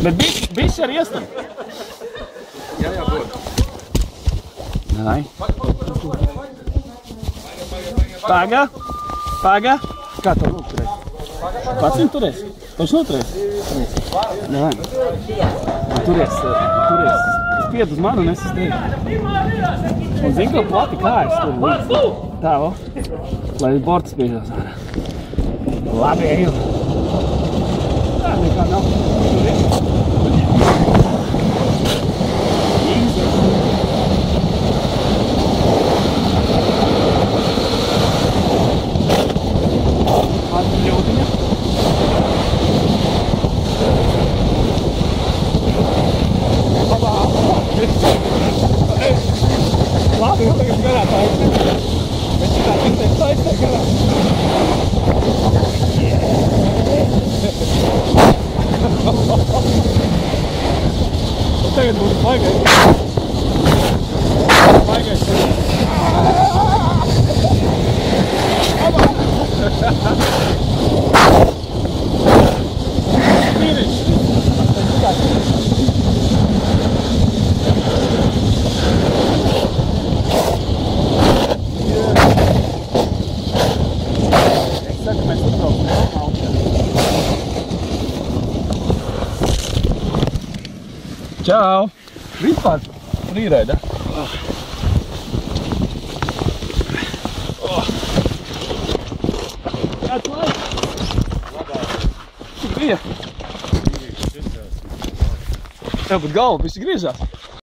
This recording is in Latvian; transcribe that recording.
Bet bišķi ar iestam. Jā, būtu. Nē. Paga. Kā tev lūk turēs? Pats viņu turēs? Viņš noturēs? Nē. Turies spied uz mani un es uz tevi. Un zini, ko plati kājas tur līdz. Tā, o. Lai borts spiežās ārā. Labi, ejam. Tā, nekā nav. Turies. Ļaudiņa. Labi, jau tagad garā taisnē. Bet šitā tikai taisnē garā. Tagad būtu baigais. Čau! Vispār frīraida. Kāds laiks? Cik bija? Tev pat galva visi griežās.